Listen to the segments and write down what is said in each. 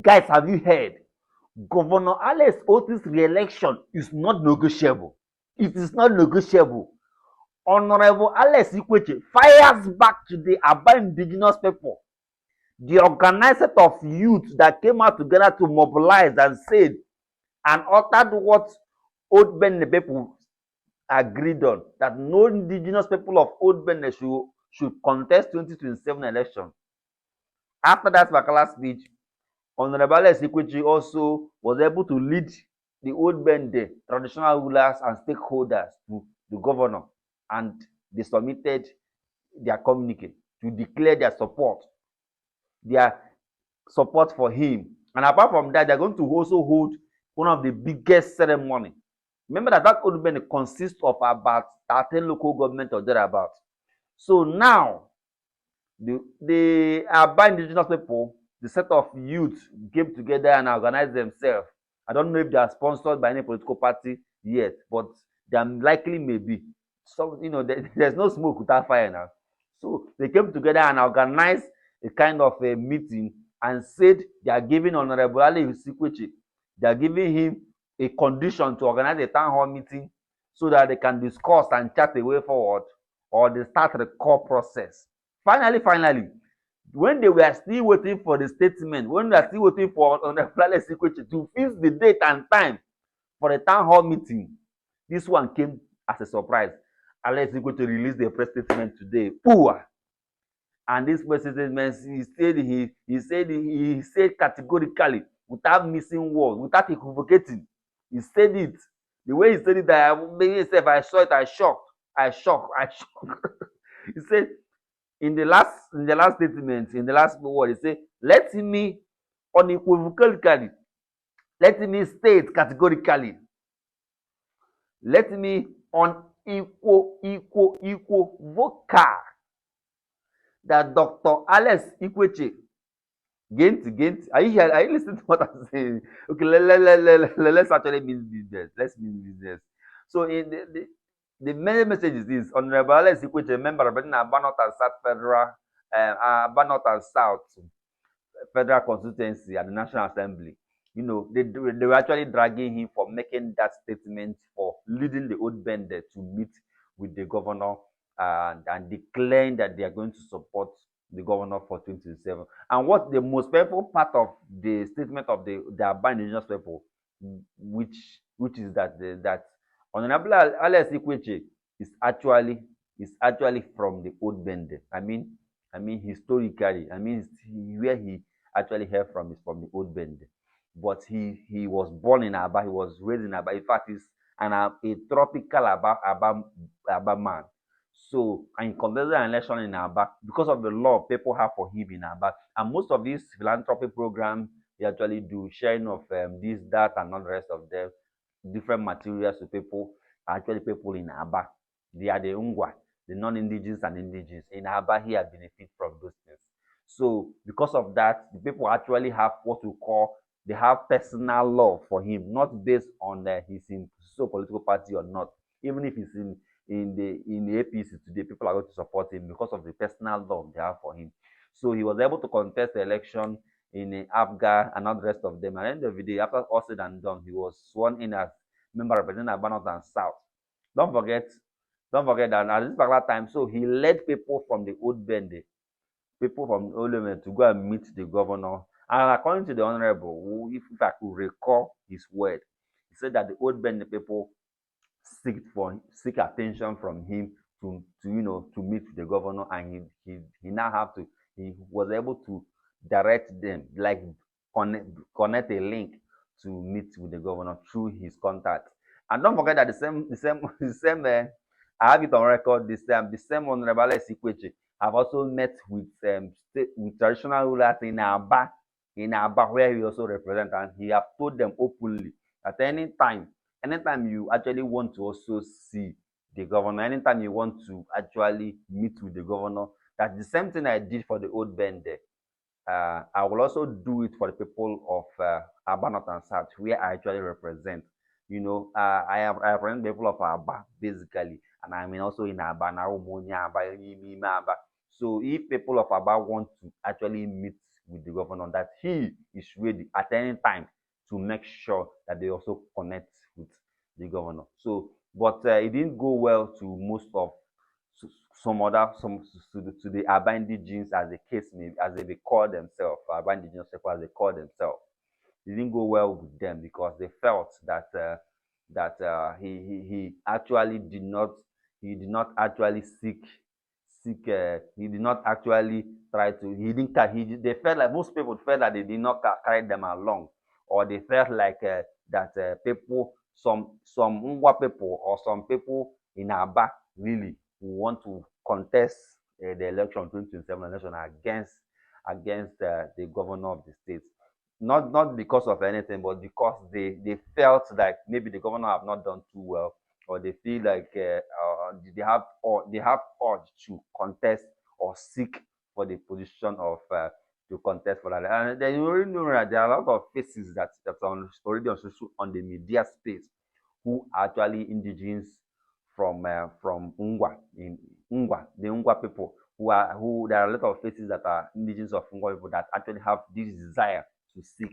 Guys, have you heard? Governor Alex Otti's re-election is not negotiable. It is not negotiable. Honorable Alex Ikwechegh fires back to the Aba indigenous people. The organized set of youth that came out together to mobilize and said and uttered what old Benin people agreed on, that no indigenous people of old Benin should contest 2027 election. After that particular speech, Honorable Alex Ikwechegh also was able to lead the old Bende traditional rulers and stakeholders to the governor, and they submitted their communique to declare their support for him. And apart from that, they're going to also hold one of the biggest ceremony. Remember that old Bende consists of about 13 local government or thereabout. So now, the Aba indigenous people, the set of youth came together and organized themselves. I don't know if they are sponsored by any political party yet, but they likely may be. So, there's no smoke without fire now. So they came together and organized a kind of a meeting and said they are giving Honorable Alex Ikwechegh, they are giving him a condition to organize a town hall meeting so that they can discuss and chart a way forward, or they start the core process. Finally, when they were still waiting for the statement, when they were still waiting for Honorable Alex Ikwechegh to fix the date and time for the town hall meeting, this one came as a surprise. Alex Ikwechegh released a press statement today. Poor. And this press statement, he said categorically, without missing words, without equivocating. He said it. The way he said it, I saw it, I shocked. He said, in the last statement, in the last word, he said, let me unequivocally, let me state categorically, let me vocal that Dr. Alex Ikwechegh, are you here? Are you listening to what I'm saying? Okay, let's actually mean business. Let's mean business. So in the main message is this: Honorable Alex Ikwechegh, member representing Aba North and South Federal, Aba North and South Federal Constituency at the National Assembly. They were actually dragging him for making that statement, for leading the old Bende to meet with the governor and declaring that they are going to support the governor for 2027. And what the most painful part of the statement of the Aba indigenous people, which is that Honorable Alex Ikwechegh is actually from the old Bende. I mean historically, where he actually hailed from is from the old Bende. But he was born in Aba, he was raised in Aba. In fact, he's a tropical Aba man. So, and he contested an election in Aba because of the love people have for him in Aba. And most of these philanthropy programs, they actually do sharing of this, that, and all the rest of them, different materials to people, actually people in Aba. They are the Ungwa, the non-indigenous and indigenous. In Aba, here benefit from those things. So, because of that, the people actually have what we call, they have personal love for him, not based on his in so political party or not. Even if he's in the APC today, people are going to support him because of the personal love they have for him. So he was able to contest the election in Abga and all the rest of them. At the end of the day, after all said and done, he was sworn in as member representing Aba North and South. Don't forget, don't forget that at this particular time, so he led people from the old Bende, people from Oleme, to go and meet the governor. And according to the honorable, if I could recall his word, he said that the old Bende people seek attention from him to meet the governor, and he now have to, he was able to direct them, like connect a link to meet with the governor through his contact. And don't forget that the same I have it on record, the same Honorable Alex Ikwechegh have also met with traditional rulers in Aba, where he also represents, and he have told them openly that anytime you actually want to also see the governor, anytime you want to actually meet with the governor, that's the same thing I did for the old Bende. I will also do it for the people of Aba North and South, where I actually represent. I represent the people of Aba, basically, and I mean also in Aba, Aba. So if people of Aba want to actually meet with the governor, that he is ready at any time to make sure that they also connect with the governor. So, but it didn't go well to most of to the Aba indigenes, as the case may, as they call themselves, Aba indigenous people as they call themselves. It didn't go well with them because they felt that he actually did not actually he did not actually try to he didn't they felt like most people felt that they did not carry them along, or they felt like that people, some Ngwa people or some people in Aba really who want to contest the election 2027 election against the governor of the state, not because of anything, but because they felt like maybe the governor have not done too well, or they feel like they have urge to contest or seek for the position of to contest for that. And then you already know that there are a lot of faces that are already on the media space who are actually indigenous from Ngwa, the Ngwa people who there are a lot of faces that are indigenous of Ngwa people that actually have this desire to seek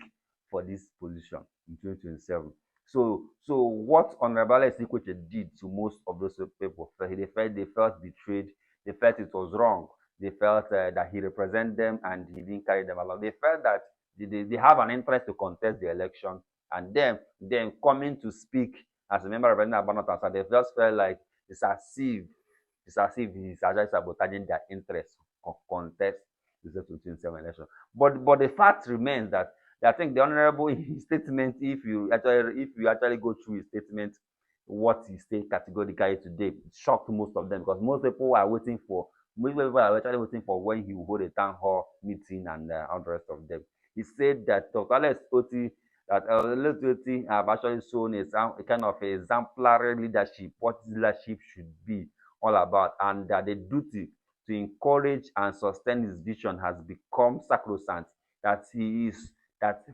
for this position in 2027. So what Honorable Ikwechegh did to most of those people, they felt betrayed, they felt it was wrong, they felt that he represented them and he didn't carry them along. They felt that they have an interest to contest the election, and then coming to speak as a member of the Abia, they just felt like it's as if he's actually sabotaging their interest to contest the 2027 election. But the fact remains that I think the honorable in his statement, if you actually go through his statement, what he said categorically today, it shocked most of them, because most people are actually waiting for when he will hold a town hall meeting and all the rest of them. He said that Dr. Alex Otti have actually shown a kind of exemplary leadership, what leadership should be all about, and that the duty to encourage and sustain his vision has become sacrosanct. That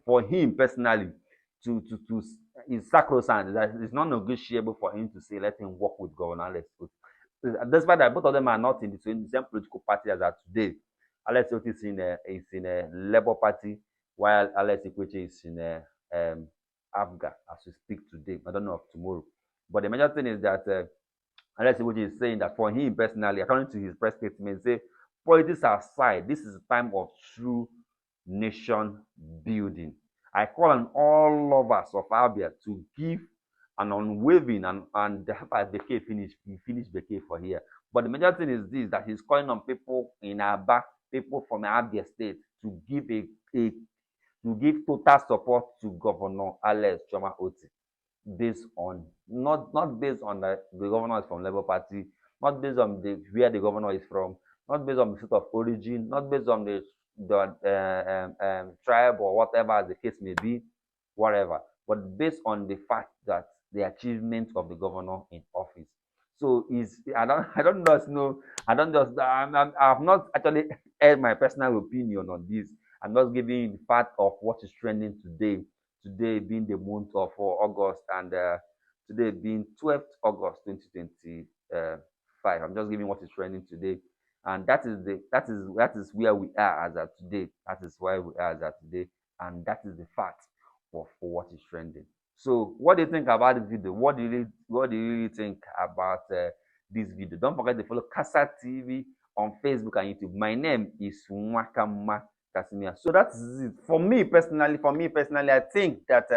for him personally to is sacrosanct, that it's not negotiable for him to say let him work with Governor Alex Otti. Despite that both of them are not in the same political party as are today. Alex Otti is in a Labour Party, while Alex Ikwechegh is in a Abga as we speak today. I don't know of tomorrow. But the major thing is that Alex Ikwechegh is saying that for him personally, according to his press statement, say politics aside, this is a time of true nation building. I call on all lovers of Abia to give an unwavering and as Beke finish Beke for here. But the major thing is this, that he's calling on people in Aba, people from Abia State, to give total support to Governor Alex Otti, based on not based on the governor is from Labour Party, not based on where the governor is from, not based on the state of origin, not based on the tribe or whatever as the case may be, whatever, but based on the fact that the achievement of the governor in office. So I don't just know, I've not actually aired my personal opinion on this. I'm just giving you the fact of what is trending today. Today being the month of August, and today being 12th August 2025. I'm just giving what is trending today, and that is where we are as of today. That is why we are as of today, and that is the fact for what is trending. So, what do you think about this video? What do you really think about this video? Don't forget to follow Kasa TV on Facebook and YouTube. My name is Nwakama Kasimia. So that's it. For me personally, I think that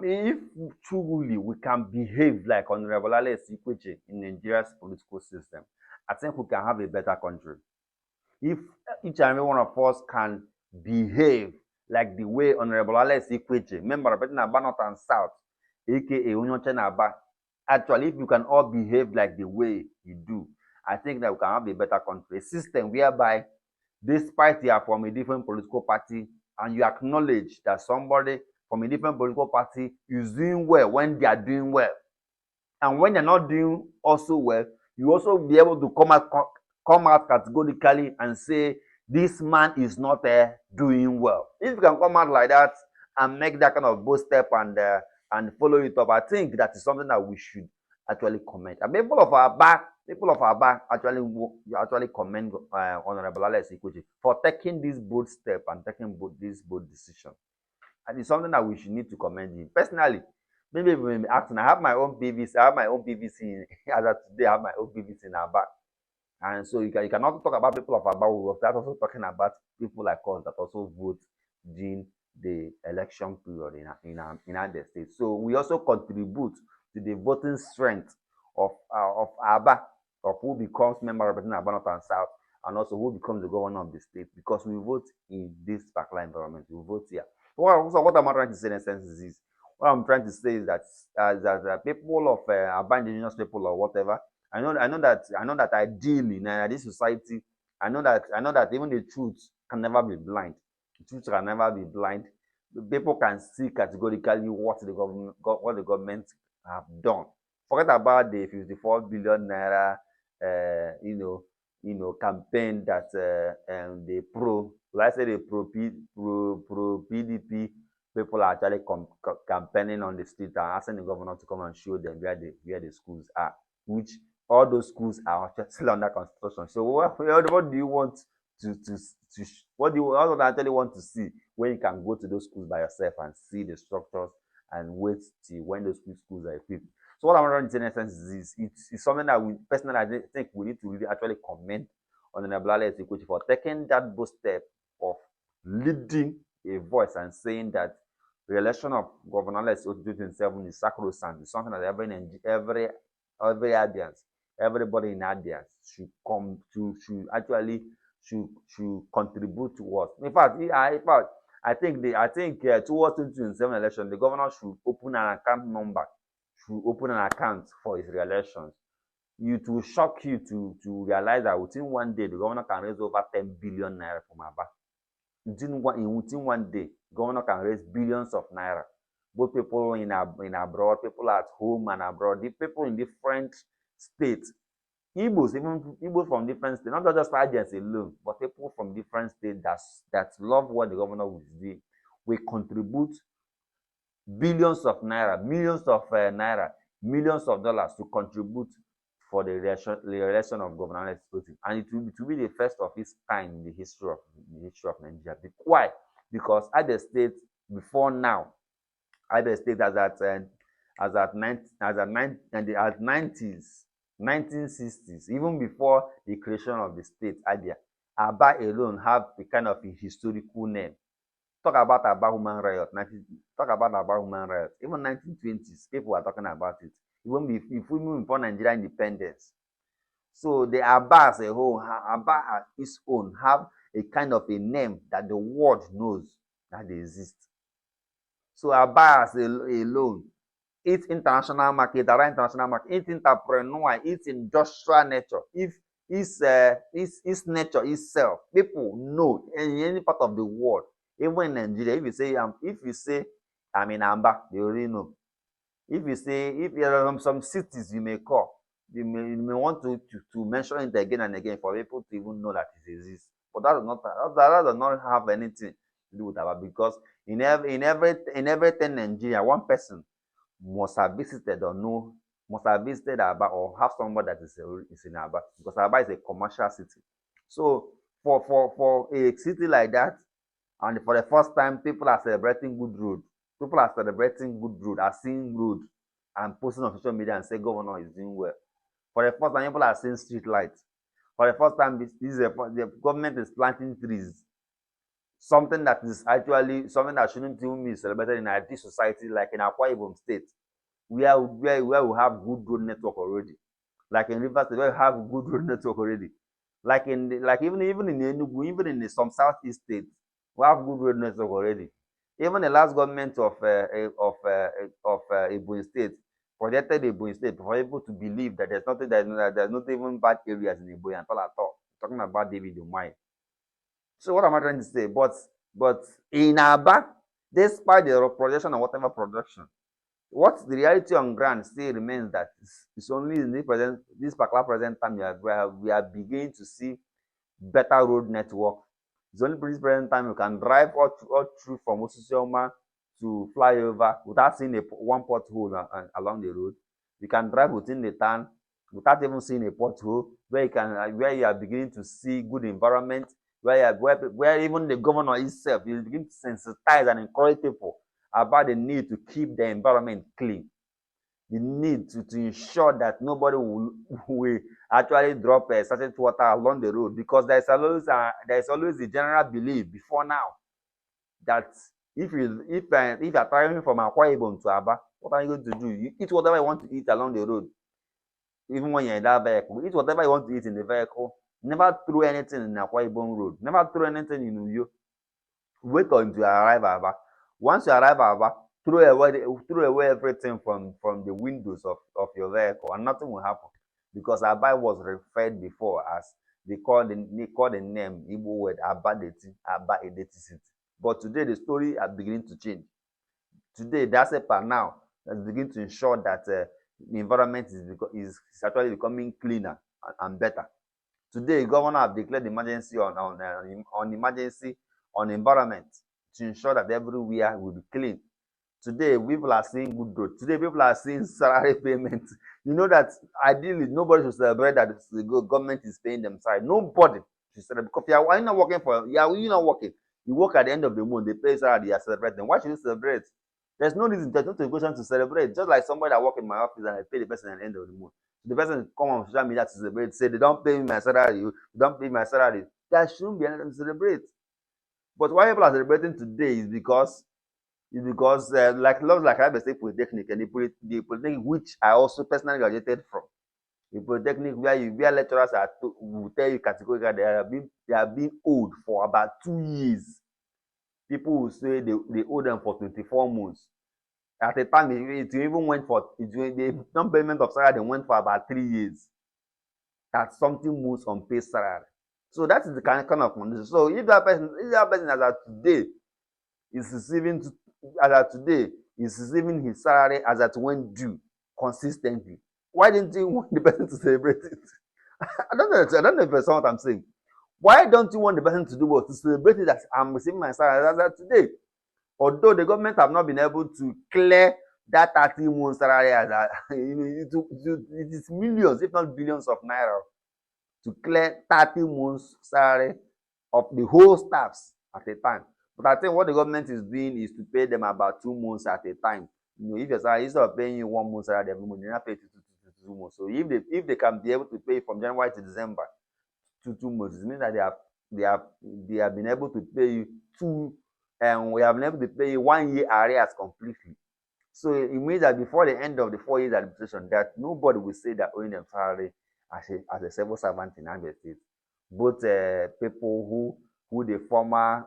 if truly we can behave like Honorable Alex Ikwechegh in Nigeria's political system, I think we can have a better country. If each and every one of us can behave like the way Honorable Alex Ikwechegh, member of Aba North and South, aka Onyoche Aba, actually, if you can all behave like the way you do, I think that we can have a better country. A system whereby, despite you are from a different political party and you acknowledge that somebody from a different political party is doing well when they are doing well, and when they're not doing also well, you also be able to come out categorically and say this man is not doing well. If you can come out like that and make that kind of bold step and follow it up, I think that is something that we should actually comment. And people of Aba People of Aba actually commend Honorable Alex Ikwechegh for taking this bold step and taking this bold decision. And it's something that we should need to commend him. Personally, maybe we may be asking, I have my own PVC, I have my own PVC as of today, I have my own PVC in Aba. And so you cannot talk about people of Aba without also talking about people like us that also vote during the election period in other states. So we also contribute to the voting strength of Aba, of who becomes member representing Aba North and South, and also who becomes the governor of the state, because we vote in this particular environment. We vote here. So what am I trying to say in essence is this? What I'm trying to say is that people of Aba indigenous people or whatever, I know that ideally in this society, I know that even the truth can never be blind. The truth can never be blind. People can see categorically what the government have done. Forget about the 54 billion naira, campaign that the let's say the pro PDP people are actually campaigning on the street and asking the governor to come and show them where the schools are, which all those schools are still under construction. So what do you want to what do you actually want to see when you can go to those schools by yourself and see the structures and wait till when those schools are equipped? So what I'm trying to say in essence is it's something that we personally I think we need to really actually commend on the Alex Ikwechegh for taking that bold step of leading a voice and saying that the election of Governor Alex 2027 is sacrosanct. It's something that every Abians, everybody in Abia should contribute towards. In fact, I think towards 2027 election, the governor should open an account for his re-elections. It will shock you to realize that within one day, the governor can raise over 10 billion naira from Aba. Within one day, the governor can raise billions of naira. Both people in abroad, people at home and abroad, the people in different states, Igbos from different states, not just agents alone, but people from different states that love what the governor will do, will contribute billions of naira, millions of naira, millions of dollars to contribute for the election of Governor Alex Ikwechegh, and it will be the first of its kind in the history of Nigeria. Why? Because Abia State before now, Abia State as at 1960s, even before the creation of the state Abia, Aba alone have a kind of a historical name. Talk about Aba human riot. Even 1920s, people were talking about it. Even before Nigeria independence. So the Aba as a whole, Aba as its own, have a kind of a name that the world knows that they exist. So Aba as alone, its international market, its entrepreneur, its industrial nature, if its nature itself, people know in any part of the world, even in Nigeria, if you say I'm in Aba, they already know. If there are some cities you may call, you may want to mention it again and again for people to even know that it exists. But that does not have anything to do with Aba, because in everything Nigeria, one person must have visited Aba or have somebody that is in Aba, because Aba is a commercial city. So for a city like that, and for the first time, people are celebrating good road. Are seeing road and posting on social media and say governor is doing well. For the first time, people are seeing street lights. For the first time, the government is planting trees. Something that shouldn't even be celebrated in a society like in Akwa Ibom State, where we have good road network already. Like in Rivers State, where we have good road network already. Even in Enugu, even in some southeast states, we have good road network already. Even the last government of Ebonyi State projected Ebonyi State for people to believe that there's not even bad areas in Ebonyi at all. Talking about David Umahi. So what am I trying to say? But in Aba, despite the projection or whatever production, what the reality on ground still remains that it's only in this particular present time we are beginning to see better road network. It's only this present time you can drive all through from Osisioma to flyover without seeing one pothole along the road. You can drive within the town without even seeing a pothole, where you are beginning to see good environment, where even the governor himself is beginning to sensitize and encourage people about the need to keep the environment clean, the need to ensure that nobody will actually drop a certain water along the road, because there's always a general belief before now that if you are traveling from Akwa Ibom to Aba, what are you going to do? You eat whatever you want to eat along the road, even when you're in that vehicle. Eat whatever you want to eat in the vehicle. Never throw anything in Akwa Ibom road. Never throw anything in Uyo. Wait until you arrive at Aba. Once you arrive at Aba, throw away everything from the windows of your vehicle, and nothing will happen, because Aba was referred before as they call the name Igbo word Aba Edeti City. But today the story is beginning to change. Today, that's a part now that's beginning to ensure that the environment is actually becoming cleaner and better. Today, governor have declared emergency on emergency on environment to ensure that everywhere will be clean. Today, people are seeing good growth. Today, people are seeing salary payment. You know that ideally nobody should celebrate that the government is paying them salary. Nobody should celebrate, because you're not working you're not working. You work at the end of the month, they pay salary, you are celebrating. Why should you celebrate? There's no reason, there's no motivation to celebrate. Just like somebody that work in my office and I pay the person at the end of the month. The person come on social media to celebrate, say they don't pay me my salary, you don't pay my salary. There shouldn't be anything to celebrate. But why people are celebrating today is because like laws like Abia State Polytechnic and the Polytechnic which I also personally graduated from. The Polytechnic where lecturers will tell you categorically they have been owed for about 2 years. People will say they owe them for 24 months. At a time, the non-payment of salary went for about 3 years. That something moves on pay salary. So that is the kind of condition. So if that person as at today is receiving his salary as at when due consistently, why didn't you want the person to celebrate it? I don't know if you understand what I'm saying. Why don't you want the person to do what? To celebrate it as I'm receiving my salary as at today? Although the government have not been able to clear that 30 months salary as it is millions, if not billions of naira to clear 30 months salary of the whole staffs at a time. But I think what the government is doing is to pay them about 2 months at a time. If your salary, instead of paying you 1 month salary every month, they now pay 2 months. So if they can be able to pay from January to December 2 months, it means that they have been able to pay you we have been able to pay you 1 year arrears completely. So it means that before the end of the 4 years administration, that nobody will say that owing them salary as a civil servant in Abia State. Both people who the former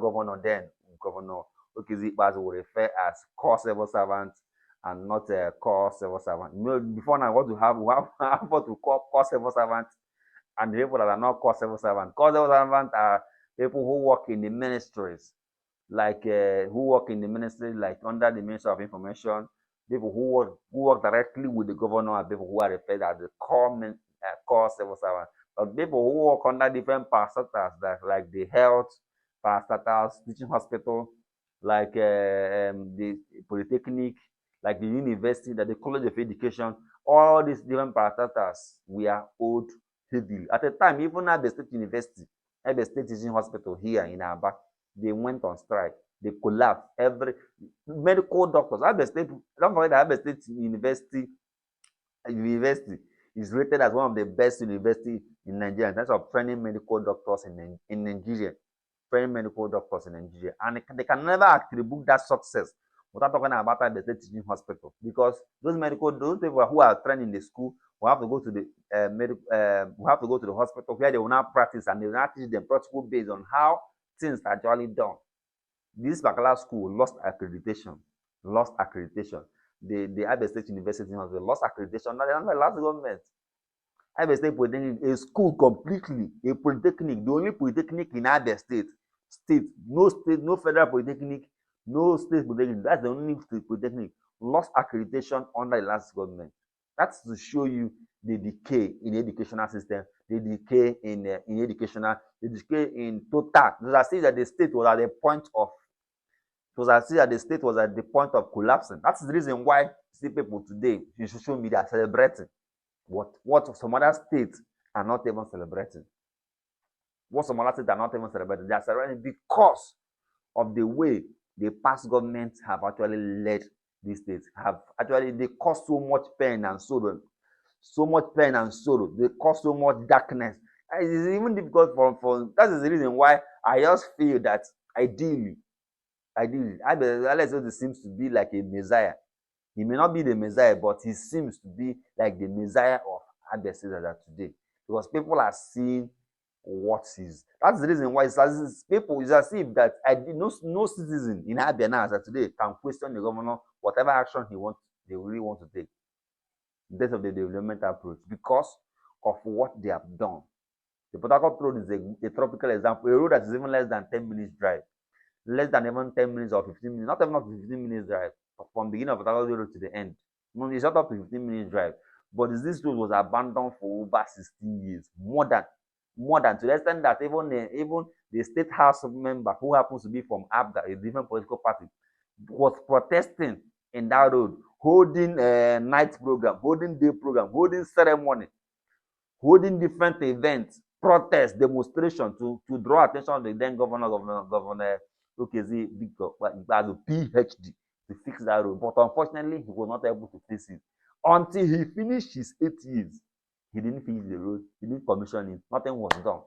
governor then, Governor Okezikpas, will refer as core civil servants and not core civil servant. Before now, we have what to call core civil servants and the people that are not core civil servants. Core civil servants are people who work in the ministries, like under the Ministry of Information, people who work directly with the governor, are people who are referred as the core civil servants. But people who work under different parastatals, like the health parastatals, teaching hospital, like the polytechnic, like the university, like the college of education, all these different parastatals we are owed heavily. At the time, even at the state university, at the state teaching hospital here in Aba, they went on strike. They collapsed. Every medical doctors, Abia State, don't forget that Abia State University is rated as one of the best universities in Nigeria in terms of training medical doctors in Nigeria. Training medical doctors in Nigeria. And they can never attribute that success without talking about the state teaching hospital, because those people who are trained in the school will have to go to the hospital where they will now practice, and they will now teach them practical based on how things are actually done. This particular school lost accreditation. The Abia State University lost accreditation. Now they last government. Abia State Polytechnic, a school completely, a polytechnic, the only polytechnic in Abia State, no federal polytechnic, no state polytechnic. That's the only state polytechnic lost accreditation under the last government. That's to show you the decay in the educational system, the decay in total. It was as if that the state was at the point of collapsing. That's the reason why see people today in social media celebrating. What some other states are not even celebrating. What some other states are not even celebrating. They are celebrating because of the way the past governments have actually led these states. Have actually they cause so much pain and sorrow, so much pain and sorrow. They cause so much darkness. And it is even difficult for that is the reason why I just feel that ideally, Alex Otti seems to be like a messiah. He may not be the Messiah, but he seems to be like the Messiah of Abia today. Because people are seeing what is. That's the reason why it's as people it's as if that no citizen in Abia now as of today can question the governor whatever action they really want to take in terms of the development approach because of what they have done. The Port Harcourt road is a tropical example, a road that is even less than 10 minutes drive, less than even 10 minutes or 15 minutes, not even up to 15 minutes drive from beginning of Port road to the end. No, it's not up to 15 minutes drive. But this road was abandoned for over 16 years, more than to the extent that even the state house member who happens to be from Abga, a different political party, was protesting in that road, holding a night program, holding day program, holding ceremony, holding different events, protests, demonstration to draw attention to the then governor Okezie Victor as a PhD to fix that road. But unfortunately, he was not able to fix it until he finished his 8 years. He didn't finish the road. He didn't commission it. Nothing was done.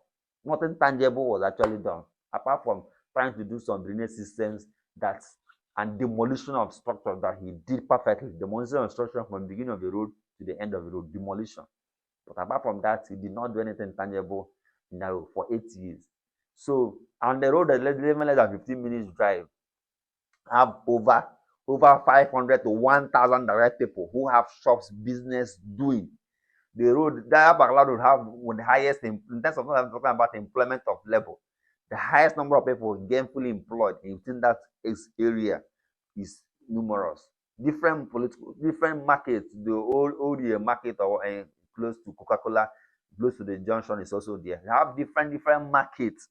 Nothing tangible was actually done, apart from trying to do some drainage systems that and demolition of structure that he did perfectly. Demolition of structure from the beginning of the road to the end of the road. Demolition. But apart from that, he did not do anything tangible in that road for 8 years. So, on the road that even less than 15 minutes drive, have over 500 to 1,000 direct people who have shops, business doing. The road, that Bagla road have the highest in terms of talking about employment of level. The highest number of people gainfully employed within that area is numerous. Different markets. The old market or close to Coca-Cola, close to the junction is also there. They have different markets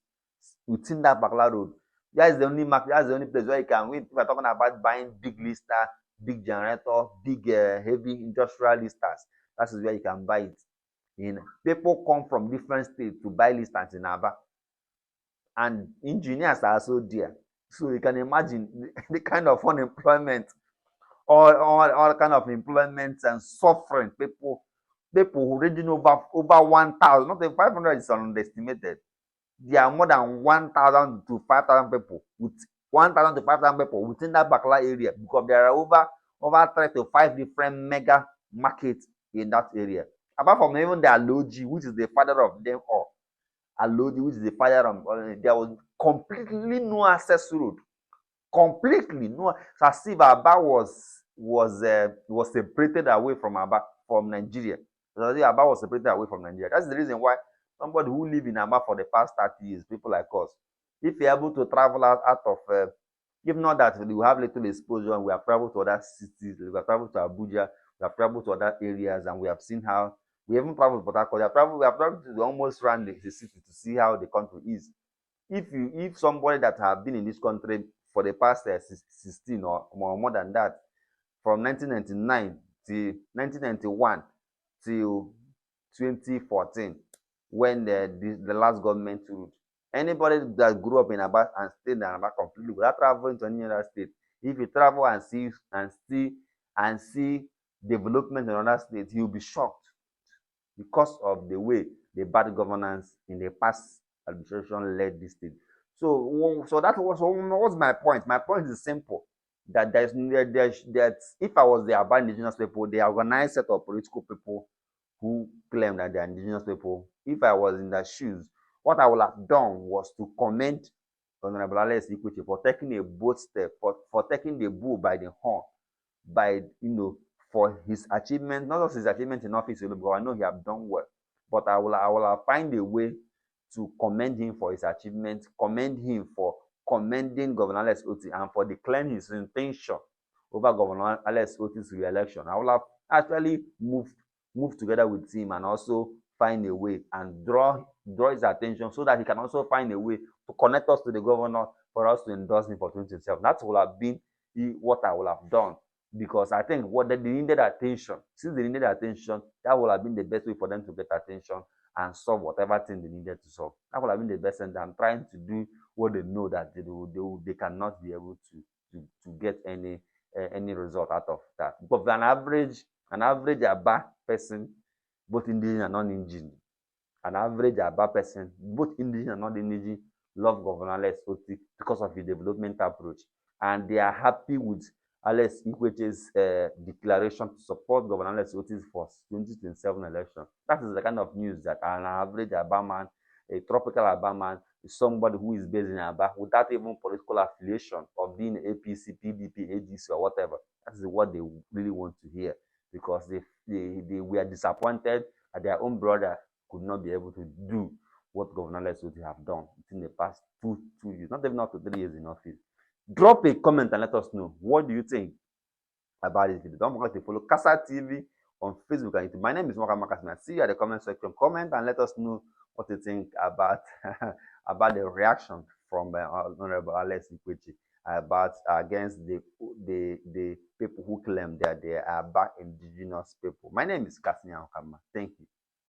within that Bagla road. That is the only market. That's the only place where you can win. If we're talking about buying big lister, big generator, big heavy industrial listers, that is where you can buy it. People come from different states to buy listers in Aba, and engineers are also there. So you can imagine the kind of unemployment, all kind of employment and suffering people ranging over 1,000, not even 500 is underestimated. There are more than 1,000 to 5,000 people with 1,000 to 5,000 people within that Bakla area because there are over 3 to 5 different mega markets in that area. Apart from even the Aloji, which is the father of them all, Aloji, which is the father of there was completely no access road, completely no. So as if Aba was separated away from Nigeria. So as if Aba was separated away from Nigeria. That's the reason why somebody who live in Aba for the past 30 years, people like us, if you're able to travel out of if not that we have little exposure and we have traveled to other cities, we have traveled to Abuja, we have traveled to other areas, and we have seen how we even traveled to Port Harcourt. We have traveled to almost around the city to see how the country is. If somebody that have been in this country for the past 16 or more than that, from 1999 to 1991 till 2014, when the last government ruled, anybody that grew up in Aba and stayed in Aba completely without traveling to any other state, if you travel and see development in another state, you'll be shocked because of the way the bad governance in the past administration led this state. So what's my point? My point is simple. That that if I was the Aba indigenous people, the organized set of political people who claim that they are indigenous people, if I was in their shoes, what I would have done was to commend Honorable Alex Ikwechegh for taking a bold step, for taking the bull by the horn, by for his achievement, not just his achievement in office, because I know he have done well, but I will find a way to commend him for his achievement, commend him for commending Governor Alex Otti and for declaring his intention over Governor Alex Otti's re-election. I will have actually move together with him and also find a way and draw his attention so that he can also find a way to connect us to the governor for us to endorse him for 2027. That would have been what I would have done because I think what they needed attention. Since they needed attention, that would have been the best way for them to get attention and solve whatever thing they needed to solve. That would have been the best thing than trying to do what they know that they cannot be able to get any result out of that. But an average Aba person, both indigenous and non-indigenous, an average Aba person, both indigenous and non-indigenous, love Governor Alex Otti because of his development approach. And they are happy with Alex Ikwechegh's declaration to support Governor Alex Otti's for 2027 election. That is the kind of news that an average Aba man, a tropical Aba man, somebody who is based in Aba without even political affiliation of being APC, PDP, ADC, or whatever. That is what they really want to hear, because they were disappointed at their own brother could not be able to do what Governor Lesotho have done in the past 2 years, not even up to 3 years in office. Drop a comment and let us know, what do you think about this video? Don't forget to follow Kasa TV on Facebook and YouTube. My name is Mwaka Makasina. See you at the comment section. Comment and let us know what you think about about the reaction from Honorable Alex Ikwechegh about against the people who claim that they are back indigenous people. My name is Kasina Okama. Thank you.